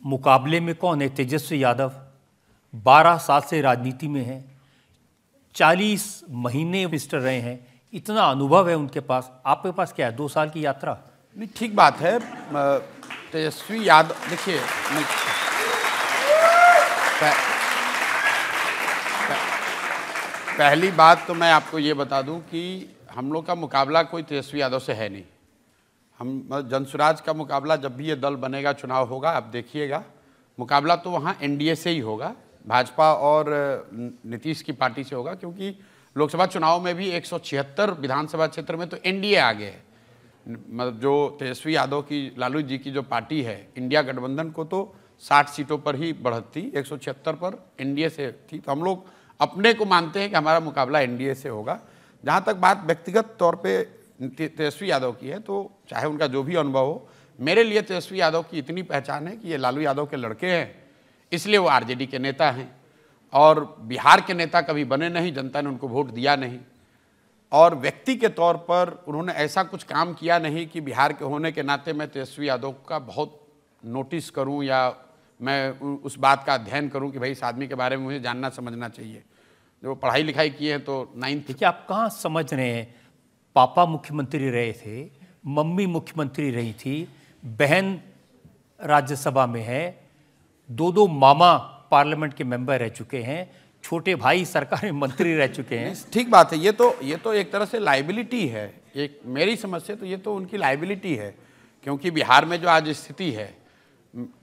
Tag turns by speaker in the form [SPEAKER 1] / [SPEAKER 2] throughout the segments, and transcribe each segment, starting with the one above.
[SPEAKER 1] मुकाबले में कौन है? तेजस्वी यादव 12 साल से राजनीति में हैं, 40 महीने मिनिस्टर रहे हैं, इतना अनुभव है उनके पास। आपके पास क्या है? 2 साल की यात्रा।
[SPEAKER 2] नहीं, ठीक बात है। तेजस्वी यादव, देखिए, पहली बात तो मैं आपको ये बता दूं कि हम लोग का मुकाबला कोई तेजस्वी यादव से है नहीं। हम जनसुराज का मुकाबला, जब भी ये दल बनेगा, चुनाव होगा, आप देखिएगा, मुकाबला तो वहाँ एनडीए से ही होगा, भाजपा और नीतीश की पार्टी से होगा, क्योंकि लोकसभा चुनाव में भी 176 विधानसभा क्षेत्र में तो एनडीए आगे है। मतलब जो तेजस्वी यादव की, लालू जी की जो पार्टी है, इंडिया गठबंधन को तो 60 सीटों पर ही बढ़त थी, 176 पर एनडीए से थी। तो हम लोग अपने को मानते हैं कि हमारा मुकाबला एनडीए से होगा। जहाँ तक बात व्यक्तिगत तौर पे तेजस्वी यादव की है, तो चाहे उनका जो भी अनुभव हो, मेरे लिए तेजस्वी यादव की इतनी पहचान है कि ये लालू यादव के लड़के हैं, इसलिए वो आरजेडी के नेता हैं। और बिहार के नेता कभी बने नहीं, जनता ने उनको वोट दिया नहीं, और व्यक्ति के तौर पर उन्होंने ऐसा कुछ काम किया नहीं कि बिहार के होने के नाते मैं तेजस्वी यादव का बहुत नोटिस करूं या मैं उस बात का अध्ययन करूं कि भाई इस आदमी के बारे में मुझे जानना समझना चाहिए। जो पढ़ाई लिखाई की है तो 9th।
[SPEAKER 1] देखिए, आप कहाँ समझ रहे हैं? पापा मुख्यमंत्री रहे थे, मम्मी मुख्यमंत्री रही थी, बहन राज्यसभा में है, 2 मामा पार्लियामेंट के मेंबर रह चुके हैं, छोटे भाई सरकार में मंत्री रह चुके हैं।
[SPEAKER 2] ठीक बात है। ये तो एक तरह से लाइबिलिटी है। एक मेरी समझ से तो ये तो उनकी लाइबिलिटी है, क्योंकि बिहार में जो आज स्थिति है,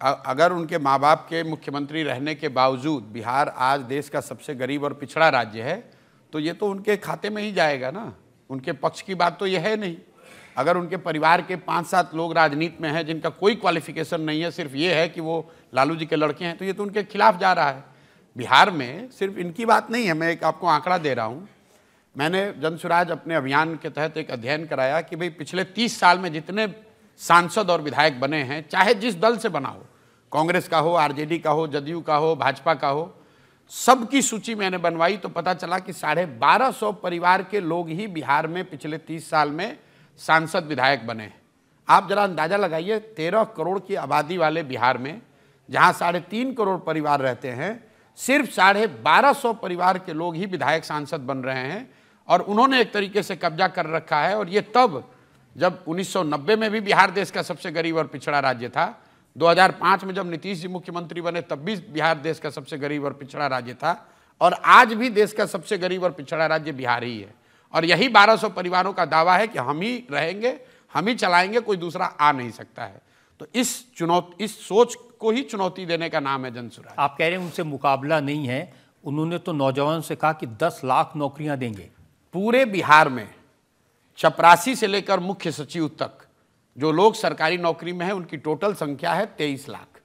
[SPEAKER 2] अगर उनके माँ बाप के मुख्यमंत्री रहने के बावजूद बिहार आज देश का सबसे गरीब और पिछड़ा राज्य है, तो ये तो उनके खाते में ही जाएगा ना। उनके पक्ष की बात तो ये है नहीं। अगर उनके परिवार के 5-7 लोग राजनीति में हैं जिनका कोई क्वालिफिकेशन नहीं है, सिर्फ ये है कि वो लालू जी के लड़के हैं, तो ये तो उनके खिलाफ जा रहा है। बिहार में सिर्फ इनकी बात नहीं है। मैं एक आपको आंकड़ा दे रहा हूँ। मैंने जनसुराज अपने अभियान के तहत एक अध्ययन कराया कि भाई पिछले 30 साल में जितने सांसद और विधायक बने हैं, चाहे जिस दल से बना हो, कांग्रेस का हो, आरजेडी का हो, जदयू का हो, भाजपा का हो, सबकी सूची मैंने बनवाई तो पता चला कि 1250 परिवार के लोग ही बिहार में पिछले 30 साल में सांसद विधायक बने हैं। आप जरा अंदाजा लगाइए, 13 करोड़ की आबादी वाले बिहार में, जहां 3.5 करोड़ परिवार रहते हैं, सिर्फ 1250 परिवार के लोग ही विधायक सांसद बन रहे हैं। और उन्होंने एक तरीके से कब्जा कर रखा है। और ये तब जब 1990 में भी बिहार देश का सबसे गरीब और पिछड़ा राज्य था, 2005 में जब नीतीश जी मुख्यमंत्री बने तब भी बिहार देश का सबसे गरीब और पिछड़ा राज्य था, और आज भी देश का सबसे गरीब और पिछड़ा राज्य बिहार ही है। और यही 1200 परिवारों का दावा है कि हम ही रहेंगे, हम ही चलाएंगे, कोई दूसरा आ नहीं सकता है। तो इस सोच को ही चुनौती देने का नाम है जनसुराज।
[SPEAKER 1] आप कह रहे हैं उनसे मुकाबला नहीं है। उन्होंने तो नौजवानों से कहा कि 10 लाख नौकरियां देंगे।
[SPEAKER 2] पूरे बिहार में चपरासी से लेकर मुख्य सचिव तक जो लोग सरकारी नौकरी में हैं, उनकी टोटल संख्या है 23 लाख।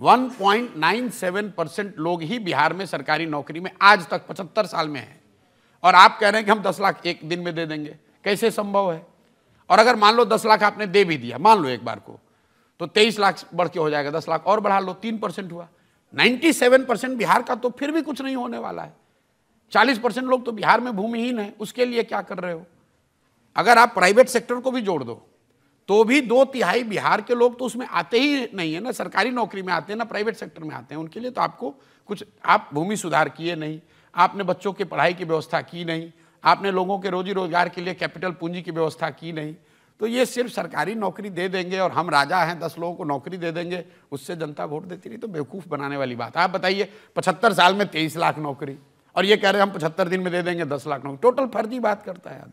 [SPEAKER 2] 1.97% लोग ही बिहार में सरकारी नौकरी में आज तक 75 साल में हैं। और आप कह रहे हैं कि हम 10 लाख एक दिन में दे देंगे, कैसे संभव है? और अगर मान लो 10 लाख आपने दे भी दिया, मान लो एक बार को, तो 23 लाख बढ़ के हो जाएगा, 10 लाख और बढ़ा लो, 3% हुआ। 97% बिहार का तो फिर भी कुछ नहीं होने वाला है। 40% लोग तो बिहार में भूमिहीन है, उसके लिए क्या कर रहे हो? अगर आप प्राइवेट सेक्टर को भी जोड़ दो तो भी 2/3 बिहार के लोग तो उसमें आते ही नहीं है ना, सरकारी नौकरी में आते हैं ना प्राइवेट सेक्टर में आते हैं। उनके लिए तो आपको कुछ, आप भूमि सुधार किए नहीं, आपने बच्चों की पढ़ाई की व्यवस्था की नहीं, आपने लोगों के रोजी रोजगार के लिए कैपिटल पूंजी की व्यवस्था की नहीं। तो ये सिर्फ सरकारी नौकरी दे देंगे और हम राजा हैं, 10 लोगों को नौकरी दे देंगे, उससे जनता वोट देती नहीं, तो बेवकूफ़ बनाने वाली बात है। आप बताइए, 75 साल में 23 लाख नौकरी, और ये कह रहे हैं हम 75 दिन में दे देंगे 10 लाख नौकरी। टोटल फर्जी बात करता है आदमी।